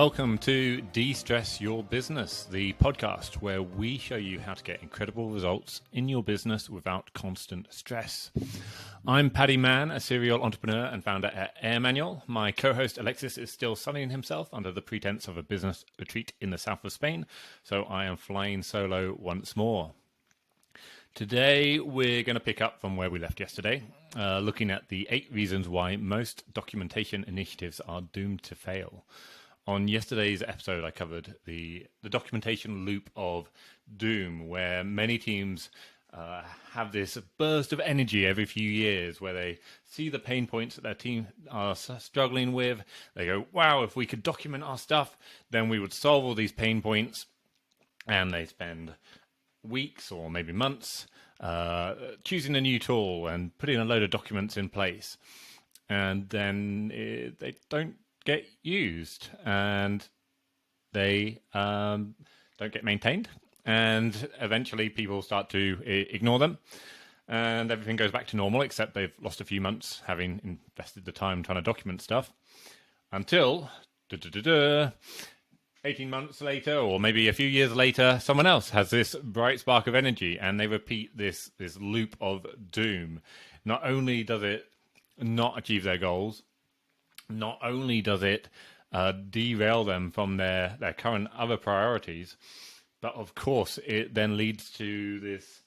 Welcome to De-Stress Your Business, the podcast where we show you how to get incredible results in your business without constant stress. I'm Paddy Mann, a serial entrepreneur and founder at Air Manual. My co-host Alexis is still sunning himself under the pretense of a business retreat in the south of Spain, so I am flying solo once more. Today, we're going to pick up from where we left yesterday, looking at the 8 reasons why most documentation initiatives are doomed to fail. On yesterday's episode, I covered the documentation loop of doom, where many teams have this burst of energy every few years where they see the pain points that their team are struggling with. They go, wow, if we could document our stuff, then we would solve all these pain points. And they spend weeks or maybe months choosing a new tool and putting a load of documents in place. And then they don't get used and they don't get maintained. And eventually people start to ignore them and everything goes back to normal, except they've lost a few months having invested the time trying to document stuff until 18 months later, or maybe a few years later, someone else has this bright spark of energy and they repeat this loop of doom. Not only does it not achieve their goals, not only does it derail them from their current other priorities, but of course it then leads to this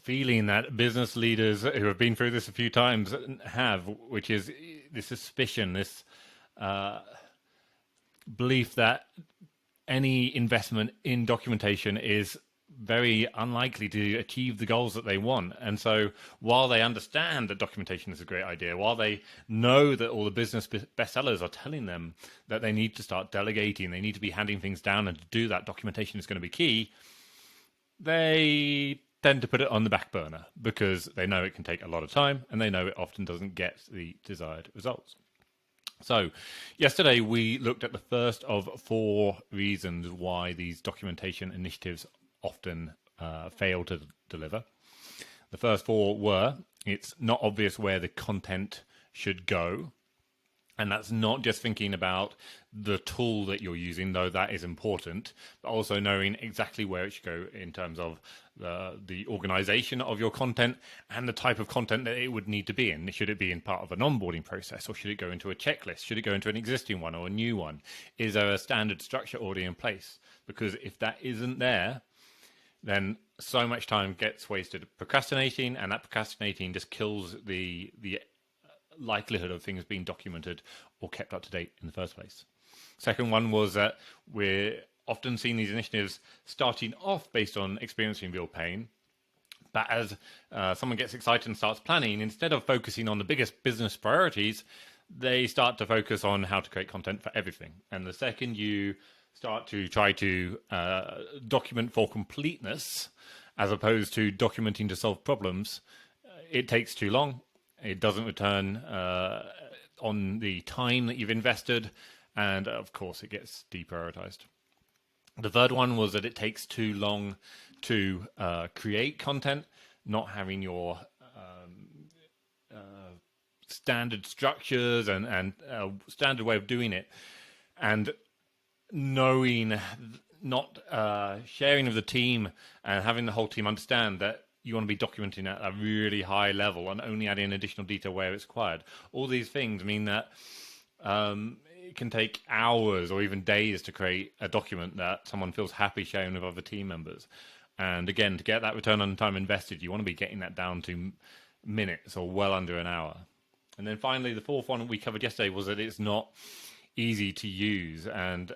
feeling that business leaders who have been through this a few times have, which is this suspicion, this belief that any investment in documentation is very unlikely to achieve the goals that they want. And so while they understand that documentation is a great idea, while they know that all the business bestsellers are telling them that they need to start delegating, they need to be handing things down, and to do that, documentation is going to be key, they tend to put it on the back burner because they know it can take a lot of time and they know it often doesn't get the desired results. So yesterday we looked at the first of 4 reasons why these documentation initiatives often fail to deliver. The first 4 were, it's not obvious where the content should go. And that's not just thinking about the tool that you're using, though that is important, but also knowing exactly where it should go in terms of the organization of your content and the type of content that it would need to be in. Should it be in part of an onboarding process, or should it go into a checklist? Should it go into an existing one or a new one? Is there a standard structure already in place? Because if that isn't there, then so much time gets wasted procrastinating, and that procrastinating just kills the likelihood of things being documented or kept up to date in the first place. Second one was that we're often seeing these initiatives starting off based on experiencing real pain, but as someone gets excited and starts planning, instead of focusing on the biggest business priorities, they start to focus on how to create content for everything. And the second you start to try to document for completeness as opposed to documenting to solve problems, it takes too long. It doesn't return on the time that you've invested, and of course it gets deprioritized. The third one was that it takes too long to create content, not having your standard structures and standard way of doing it, and knowing, not sharing with the team and having the whole team understand that you want to be documenting at a really high level and only adding additional detail where it's required. All these things mean that it can take hours or even days to create a document that someone feels happy sharing with other team members. And again, to get that return on time invested, you want to be getting that down to minutes or well under an hour. And then finally, the fourth one we covered yesterday was that it's not easy to use. And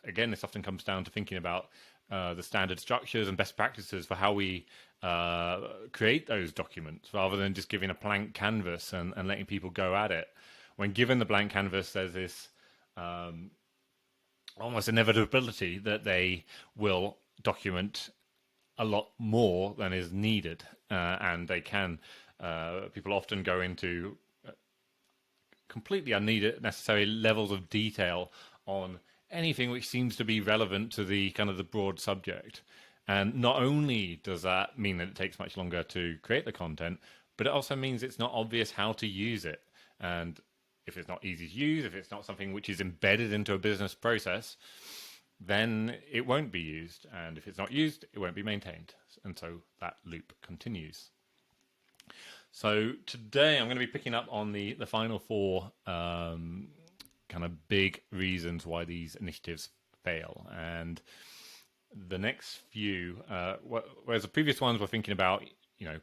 again, this often comes down to thinking about the standard structures and best practices for how we create those documents, rather than just giving a blank canvas and letting people go at it. When given the blank canvas, there's this almost inevitability that they will document a lot more than is needed, and they can. People often go into completely unnecessary levels of detail on anything which seems to be relevant to the kind of the broad subject. And not only does that mean that it takes much longer to create the content, but it also means it's not obvious how to use it. And if it's not easy to use, if it's not something which is embedded into a business process, then it won't be used. And if it's not used, it won't be maintained. And so that loop continues. So today I'm going to be picking up on the final four kind of big reasons why these initiatives fail. And the next few, whereas the previous ones were thinking about,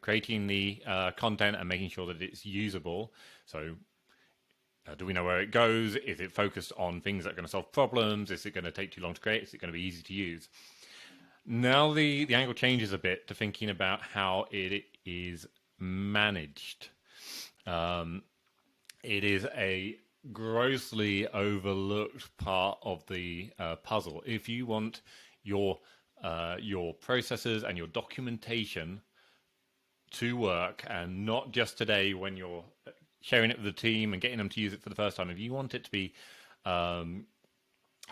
creating the content and making sure that it's usable. So do we know where it goes? Is it focused on things that are going to solve problems? Is it going to take too long to create? Is it going to be easy to use? Now the angle changes a bit to thinking about how it is managed. It is a grossly overlooked part of the puzzle. If you want your processes and your documentation to work, and not just today when you're sharing it with the team and getting them to use it for the first time, if you want it to be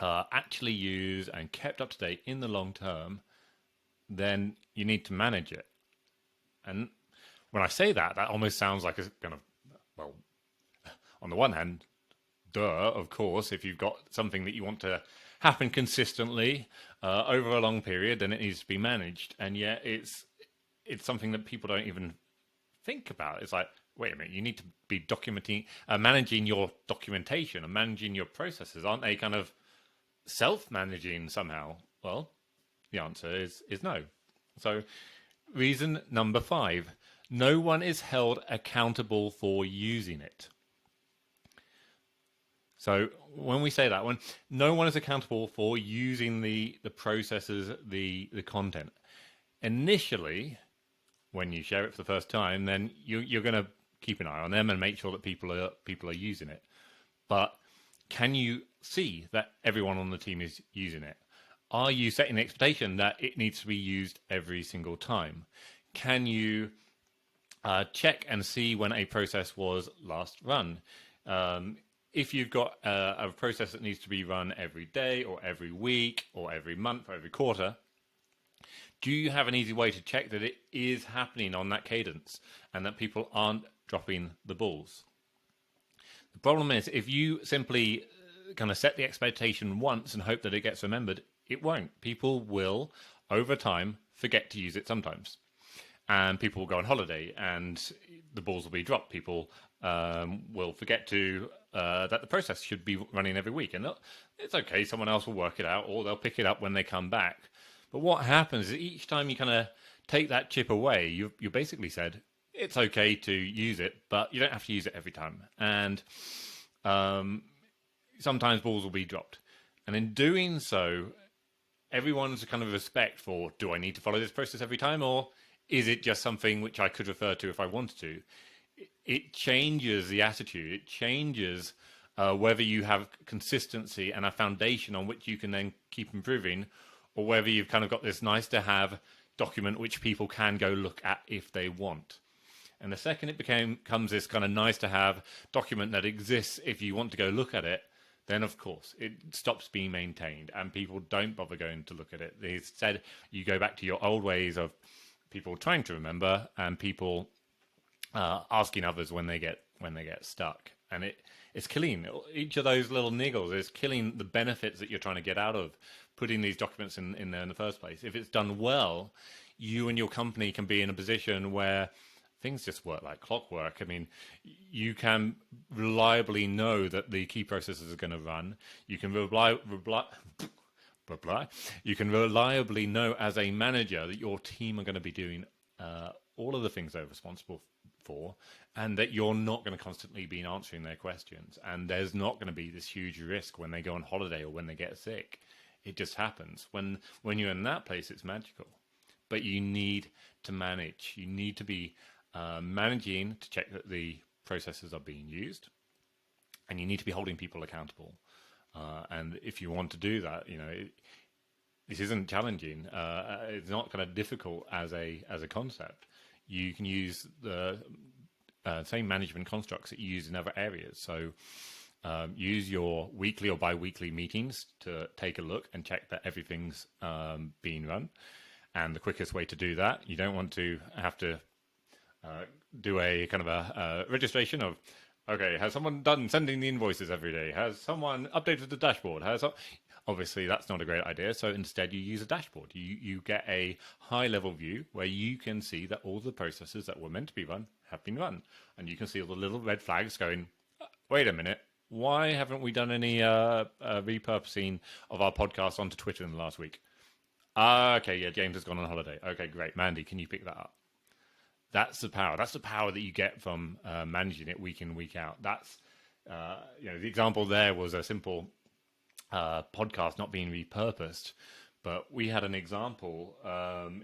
actually used and kept up to date in the long term, then you need to manage it. And when I say that, that almost sounds like a kind of, well, on the one hand, duh, of course, if you've got something that you want to happen consistently over a long period, then it needs to be managed. And yet it's something that people don't even think about. It's like, wait a minute, you need to be documenting, managing your documentation and managing your processes. Aren't they kind of self-managing somehow? Well, the answer is no. So reason number 5, no one is held accountable for using it. So when we say that, when no one is accountable for using the processes, the content, initially, when you share it for the first time, then you're going to keep an eye on them and make sure that people are using it. But can you see that everyone on the team is using it? Are you setting the expectation that it needs to be used every single time? Can you check and see when a process was last run? If you've got a process that needs to be run every day or every week or every month or every quarter, do you have an easy way to check that it is happening on that cadence and that people aren't dropping the balls? The problem is, if you simply kind of set the expectation once and hope that it gets remembered, it won't. People will, over time, forget to use it sometimes. And people will go on holiday and the balls will be dropped. People will forget to that the process should be running every week. And it's okay, someone else will work it out, or they'll pick it up when they come back. But what happens is each time you kind of take that chip away, you basically said, it's okay to use it, but you don't have to use it every time. And sometimes balls will be dropped. And in doing so, everyone's kind of respect for, do I need to follow this process every time, or is it just something which I could refer to if I wanted to? It changes the attitude. It changes whether you have consistency and a foundation on which you can then keep improving, or whether you've kind of got this nice to have document which people can go look at if they want. And the second it becomes this kind of nice to have document that exists if you want to go look at it, then of course it stops being maintained and people don't bother going to look at it. Instead, you go back to your old ways of people trying to remember and people asking others when they get stuck. And it's killing each of those little niggles is killing the benefits that you're trying to get out of putting these documents in there in the first place. If it's done well, you and your company can be in a position where things just work like clockwork. I mean, you can reliably know that the key processes are going to run. You can you can reliably know as a manager that your team are going to be doing all of the things they're responsible for, and that you're not going to constantly be answering their questions. And there's not going to be this huge risk when they go on holiday or when they get sick. It just happens. When you're in that place, it's magical. But you need to manage. You need to be managing to check that the processes are being used, and you need to be holding people accountable. And if you want to do that, this isn't challenging. It's not kind of difficult as a concept. You can use the same management constructs that you use in other areas. So use your weekly or bi-weekly meetings to take a look and check that everything's being run. And the quickest way to do that, you don't want to have to do a kind of a registration of Okay, has someone done sending the invoices every day? Has someone updated the dashboard? Obviously that's not a great idea. So instead, you use a dashboard. You get a high level view where you can see that all the processes that were meant to be run have been run, and you can see all the little red flags going. Wait a minute. Why haven't we done any repurposing of our podcast onto Twitter in the last week? Okay, yeah, James has gone on holiday. Okay, great. Mandy, can you pick that up? That's the power. That's the power that you get from managing it week in, week out. That's the example there was a simple podcast not being repurposed, but we had an example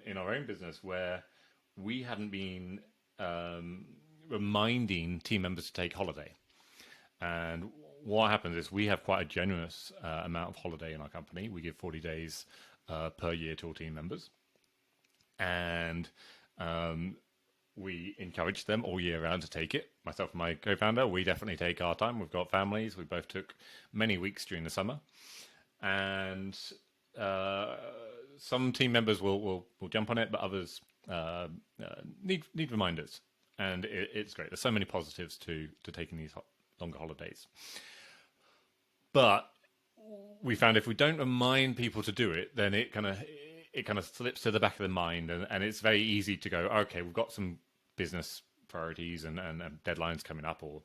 in our own business where we hadn't been reminding team members to take holiday. And what happens is we have quite a generous amount of holiday in our company. We give 40 days per year to all team members. And we encourage them all year round to take it. Myself and my co-founder, we definitely take our time. We've got families. We both took many weeks during the summer. And some team members will jump on it, but others need reminders. And it's great. There's so many positives to taking these longer holidays. But we found if we don't remind people to do it, then it kind of slips to the back of the mind, and it's very easy to go, okay, we've got some business priorities and deadlines coming up, or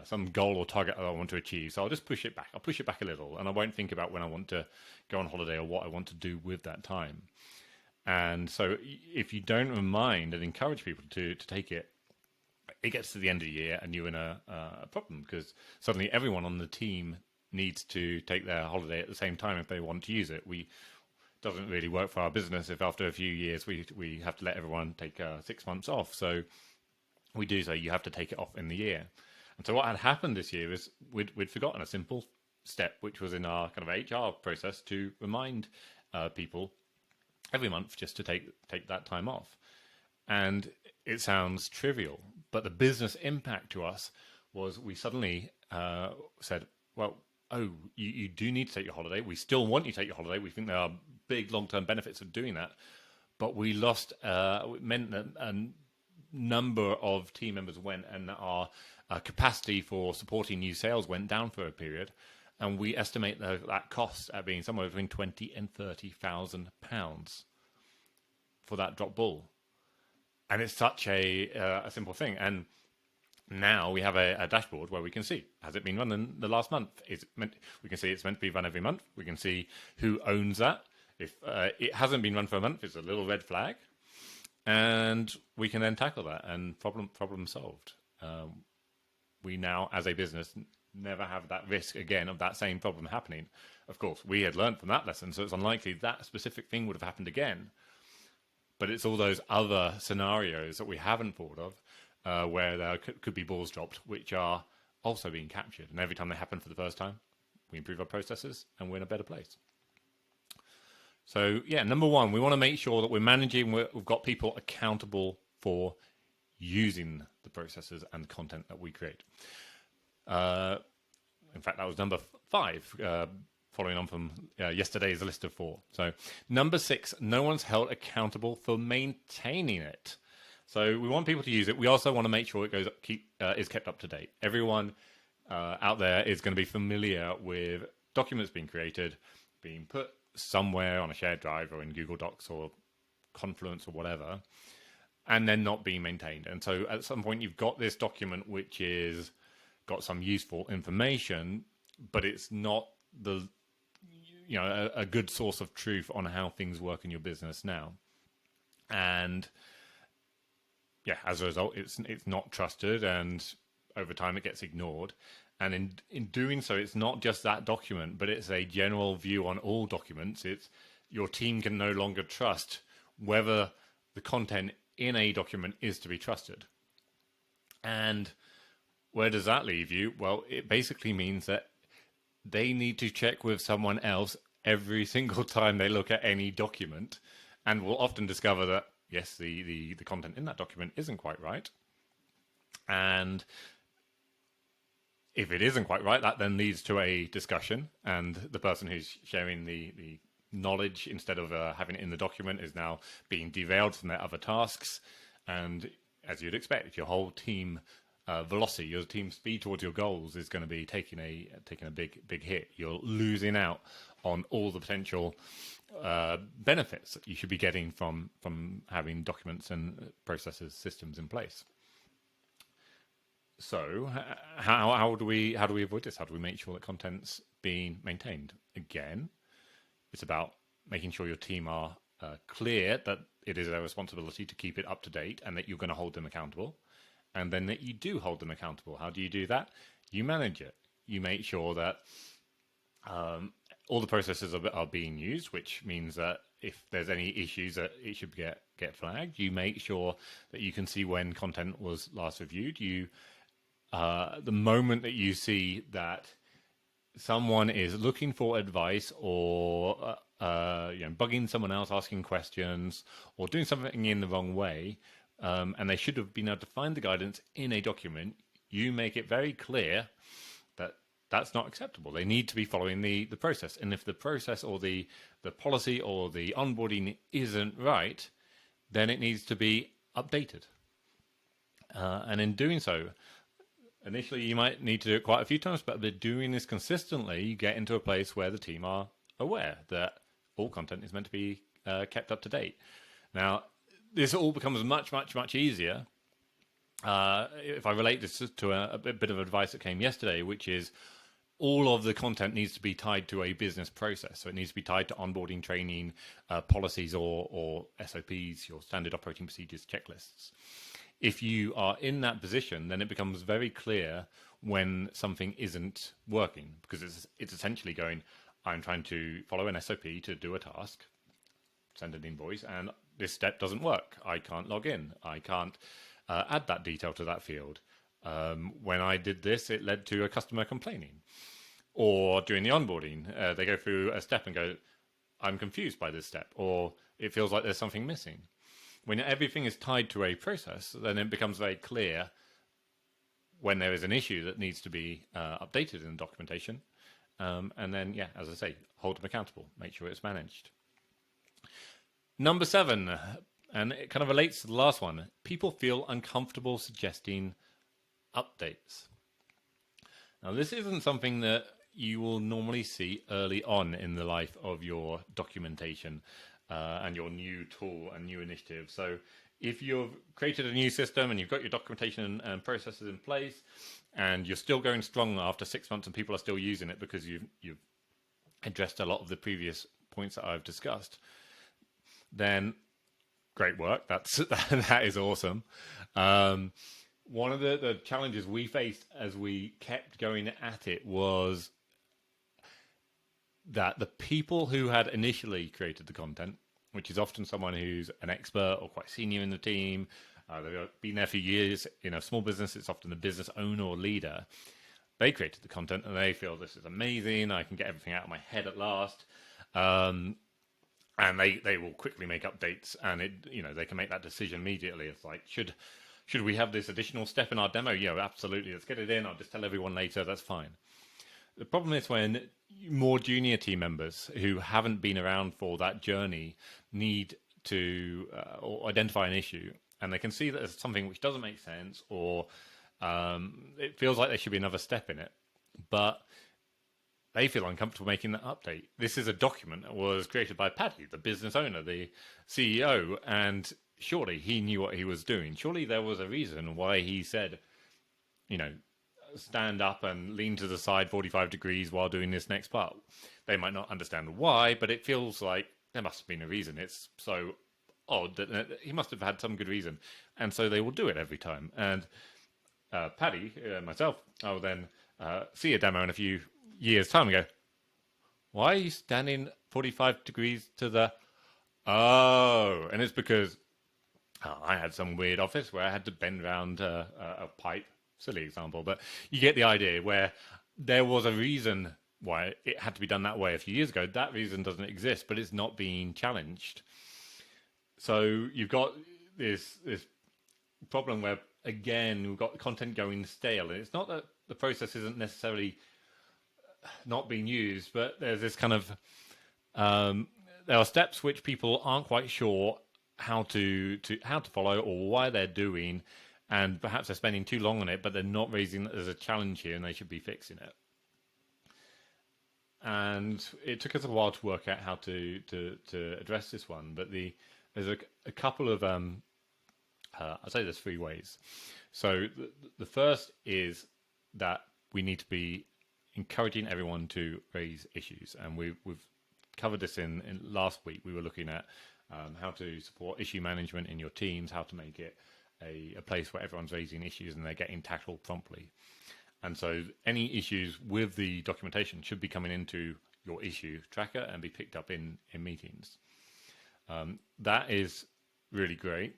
some goal or target that I want to achieve. So I'll just push it back. I'll push it back a little, and I won't think about when I want to go on holiday or what I want to do with that time. And so if you don't remind and encourage people to take it, it gets to the end of the year and you're in a problem, because suddenly everyone on the team needs to take their holiday at the same time if they want to use it. Doesn't really work for our business if after a few years we have to let everyone take 6 months off. So we do say you have to take it off in the year. And so what had happened this year is we'd forgotten a simple step, which was in our kind of HR process to remind people every month just to take that time off. And it sounds trivial, but the business impact to us was we suddenly said, well, you do need to take your holiday. We still want you to take your holiday. We think there are big long-term benefits of doing that. But we lost, it meant that a number of team members went, and our capacity for supporting new sales went down for a period. And we estimate that cost at being somewhere between £20,000 and £30,000 for that drop ball. And it's such a simple thing. And now we have a dashboard where we can see, has it been run in the last month? We can see it's meant to be run every month. We can see who owns that. If it hasn't been run for a month, it's a little red flag. And we can then tackle that, and problem solved. We now, as a business, never have that risk again of that same problem happening. Of course, we had learned from that lesson, so it's unlikely that specific thing would have happened again. But it's all those other scenarios that we haven't thought of, where there could be balls dropped, which are also being captured. And every time they happen for the first time, we improve our processes and we're in a better place. So yeah, number one, we want to make sure that we're managing, we've got people accountable for using the processes and the content that we create. In fact, that was number 5, following on from yesterday's list of 4. So number 6, no one's held accountable for maintaining it. So we want people to use it. We also want to make sure it is kept up to date. Everyone out there is going to be familiar with documents being created, being put somewhere on a shared drive or in Google Docs or Confluence or whatever, and then not being maintained. And so at some point you've got this document which is got some useful information, but it's not a good source of truth on how things work in your business now. And yeah, as a result, it's not trusted, and over time it gets ignored. And in doing so, it's not just that document, but it's a general view on all documents. It's your team can no longer trust whether the content in a document is to be trusted. And where does that leave you? Well, it basically means that they need to check with someone else every single time they look at any document, and will often discover that, yes, the content in that document isn't quite right. And if it isn't quite right, that then leads to a discussion, and the person who's sharing the knowledge, instead of having it in the document, is now being derailed from their other tasks. And as you'd expect, if your whole team velocity, your team's speed towards your goals is going to be taking a big hit. You're losing out on all the potential benefits that you should be getting from having documents and processes, systems in place. So how do we avoid this? How do we make sure that content's being maintained? Again, it's about making sure your team are clear that it is their responsibility to keep it up to date and that you're going to hold them accountable, and then that you do hold them accountable. How do you do that? You manage it. You make sure that all the processes are being used, which means that if there's any issues that it should get flagged. You make sure that you can see when content was last reviewed. The moment that you see that someone is looking for advice or bugging someone else, asking questions, or doing something in the wrong way, and they should have been able to find the guidance in a document, you make it very clear that that's not acceptable. They need to be following the process. And if the process or the policy or the onboarding isn't right, then it needs to be updated. And in doing so, initially you might need to do it quite a few times, but by doing this consistently, you get into a place where the team are aware that all content is meant to be kept up to date. Now, this all becomes much, much, much easier if I relate this to a bit of advice that came yesterday, which is all of the content needs to be tied to a business process. So it needs to be tied to onboarding, training, policies or SOPs, your standard operating procedures, checklists. If you are in that position, then it becomes very clear when something isn't working, because it's essentially going, I'm trying to follow an SOP to do a task, send an invoice, and this step doesn't work. I can't log in. I can't add that detail to that field. When I did this, it led to a customer complaining. Or during the onboarding, they go through a step and go, I'm confused by this step, or it feels like there's something missing. When everything is tied to a process, then it becomes very clear when there is an issue that needs to be updated in the documentation. And then, as I say, hold them accountable, make sure it's managed. Number 7, and it kind of relates to the last one, people feel uncomfortable suggesting updates. Now, this isn't something that you will normally see early on in the life of your documentation and your new tool and new initiative. So if you've created a new system and you've got your documentation and processes in place and you're still going strong after 6 months and people are still using it because you've addressed a lot of the previous points that I've discussed, then great work. That is awesome. One of the challenges we faced as we kept going at it was that the people who had initially created the content, which is often someone who's an expert or quite senior in the team, they've been there for years. In a small business, it's often the business owner or leader. They created the content and they feel this is amazing. I can get everything out of my head at last. And they will quickly make updates, and they can make that decision immediately. It's like, should we have this additional step in our demo? Yeah, absolutely. Let's get it in. I'll just tell everyone later. That's fine. The problem is when more junior team members who haven't been around for that journey need to or identify an issue, and they can see that there's something which doesn't make sense, or it feels like there should be another step in it, but they feel uncomfortable making that update. This is a document that was created by Paddy, the business owner, the CEO, and surely he knew what he was doing. Surely there was a reason why he said, stand up and lean to the side 45 degrees while doing this next part. They might not understand why, but it feels like there must have been a reason. It's so odd that he must have had some good reason. And so they will do it every time. And Paddy, myself, I will then see a demo in a few years' time and go, why are you standing 45 degrees to the... Oh, and it's because I had some weird office where I had to bend around a pipe. Silly example, but you get the idea, where there was a reason why it had to be done that way a few years ago. That reason doesn't exist, but it's not being challenged. So you've got this problem where, again, we've got content going stale. And it's not that the process isn't necessarily not being used, but there's this kind of there are steps which people aren't quite sure how to follow or why they're doing, and perhaps they're spending too long on it, but they're not raising it as a challenge here, and they should be fixing it. And it took us a while to work out how to address this one, but there's a couple of I'd say there's 3 ways. So the first is that we need to be encouraging everyone to raise issues, and we've covered this in last week. We were looking at how to support issue management in your teams, how to make it a place where everyone's raising issues and they're getting tackled promptly. And so any issues with the documentation should be coming into your issue tracker and be picked up in meetings. That is really great,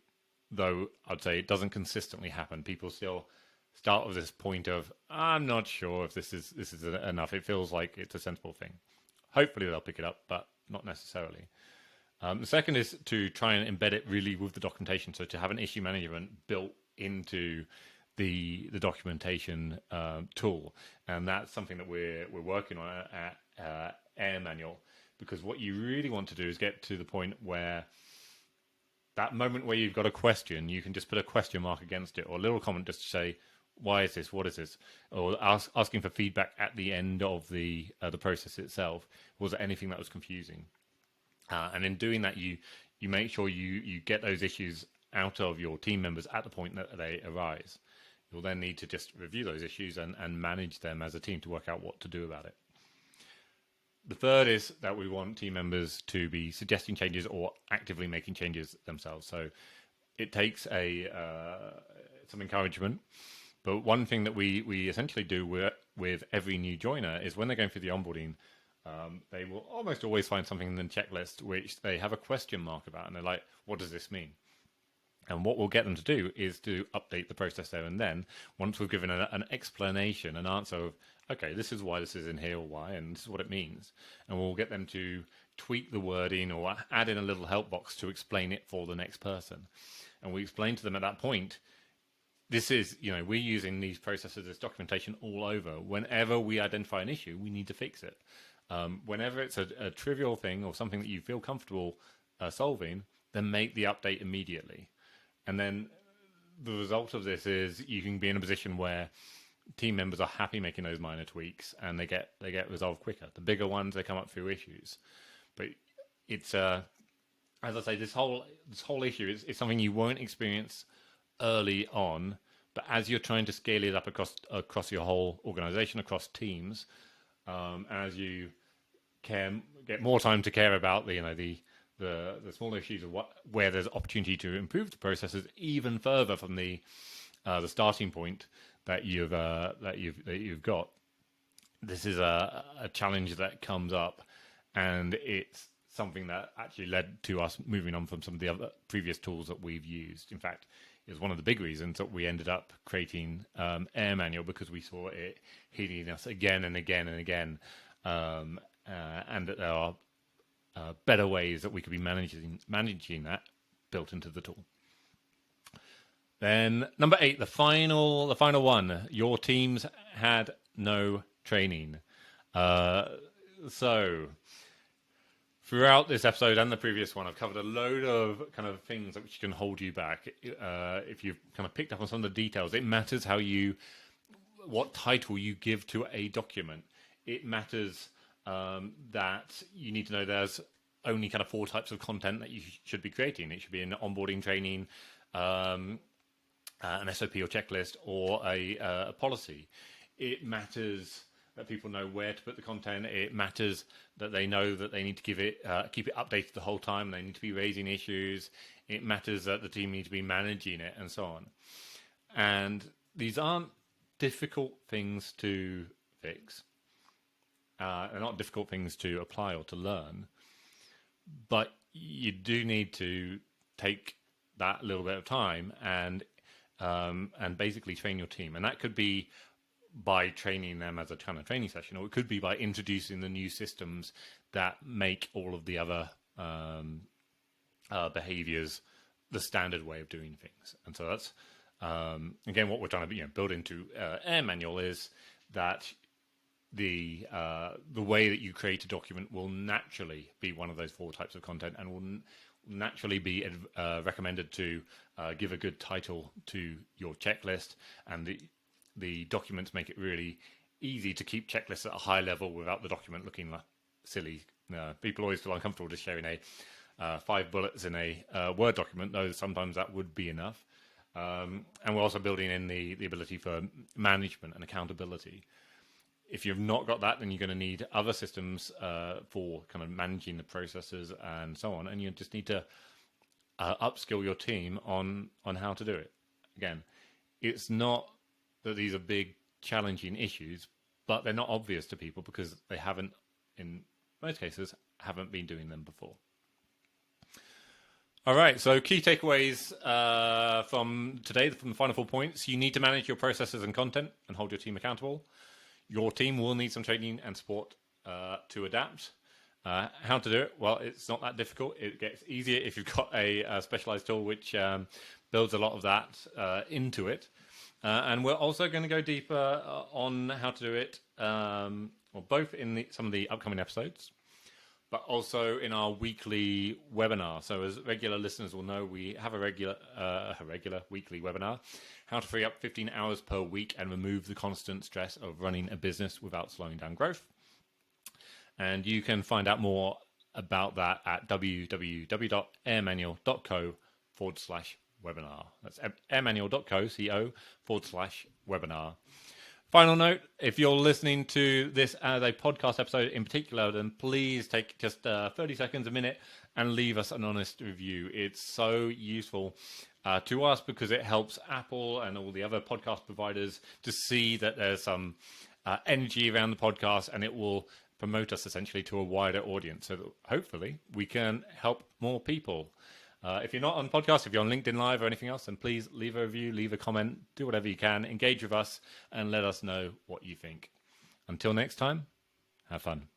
though I'd say it doesn't consistently happen. People still start with this point of, I'm not sure if this is enough. It feels like it's a sensible thing. Hopefully they'll pick it up, but not necessarily. The second is to try and embed it really with the documentation. So to have an issue management built into the documentation tool, and that's something that we're working on at Air Manual, because what you really want to do is get to the point where that moment where you've got a question, you can just put a question mark against it, or a little comment just to say, why is this? What is this? Or asking for feedback at the end of the process itself. Was there anything that was confusing? And in doing that, you make sure you get those issues out of your team members at the point that they arise. You'll then need to just review those issues and manage them as a team to work out what to do about it. The third is that we want team members to be suggesting changes or actively making changes themselves. So it takes some encouragement. But one thing that we essentially do with every new joiner is when they're going through the onboarding, they will almost always find something in the checklist which they have a question mark about, and they're like, what does this mean? And what we'll get them to do is to update the process there and then, once we've given an explanation, an answer of, okay, this is why this is in here, or why, and this is what it means. And we'll get them to tweak the wording or add in a little help box to explain it for the next person. And we explain to them at that point, this is, we're using these processes, this documentation all over. Whenever we identify an issue, we need to fix it. Whenever it's a trivial thing or something that you feel comfortable solving, then make the update immediately. And then the result of this is you can be in a position where team members are happy making those minor tweaks, and they get resolved quicker. The bigger ones, they come up through issues. But it's as I say, this whole issue is something you won't experience early on, but as you're trying to scale it up across your whole organization, across teams, as you get more time to care about the small issues of where there's opportunity to improve the processes even further from the starting point that you've got. This is a challenge that comes up, and it's something that actually led to us moving on from some of the other previous tools that we've used. In fact, it was one of the big reasons that we ended up creating Air Manual, because we saw it hitting us again and again and again, and that there are better ways that we could be managing that built into the tool. Then number 8, the final one. Your teams had no training. So throughout this episode and the previous one, I've covered a load of kind of things which can hold you back. If you've kind of picked up on some of the details, it matters what title you give to a document. It matters that you need to know there's only kind of 4 types of content that you should be creating. It should be an onboarding training, an SOP or checklist, or a policy. It matters that people know where to put the content. It matters that they know that they need to keep it updated the whole time. They need to be raising issues. It matters that the team need to be managing it, and so on. And these aren't difficult things to fix. They're not difficult things to apply or to learn, but you do need to take that little bit of time and basically train your team. And that could be by training them as a kind of training session, or it could be by introducing the new systems that make all of the other behaviors the standard way of doing things. And so that's again what we're trying to build into Air Manual, is that the way that you create a document will naturally be one of those 4 types of content, and will naturally be recommended to give a good title to your checklist, and the documents make it really easy to keep checklists at a high level without the document looking like silly. People always feel uncomfortable just sharing 5 bullets in a Word document, though sometimes that would be enough. And we're also building in the ability for management and accountability. If you've not got that, then you're going to need other systems for kind of managing the processes and so on. And you just need to upskill your team on how to do it. Again, it's not that these are big, challenging issues, but they're not obvious to people because they haven't, in most cases, haven't been doing them before. All right, so key takeaways from today, from the final 4 points. You need to manage your processes and content and hold your team accountable. Your team will need some training and support to adapt. How to do it? Well, it's not that difficult. It gets easier if you've got a specialized tool which builds a lot of that into it. And we're also going to go deeper on how to do it, both in some of the upcoming episodes, but also in our weekly webinar. So as regular listeners will know, we have a regular weekly webinar, how to free up 15 hours per week and remove the constant stress of running a business without slowing down growth. And you can find out more about that at www.airmanual.co/webinar. That's airmanual.co/webinar. Final note, if you're listening to this as a podcast episode in particular, then please take just 30 seconds, a minute, and leave us an honest review. It's so useful to us because it helps Apple and all the other podcast providers to see that there's some energy around the podcast, and it will promote us essentially to a wider audience so that hopefully we can help more people. If you're not on podcast, if you're on LinkedIn Live or anything else, then please leave a review, leave a comment, do whatever you can, engage with us, and let us know what you think. Until next time, have fun.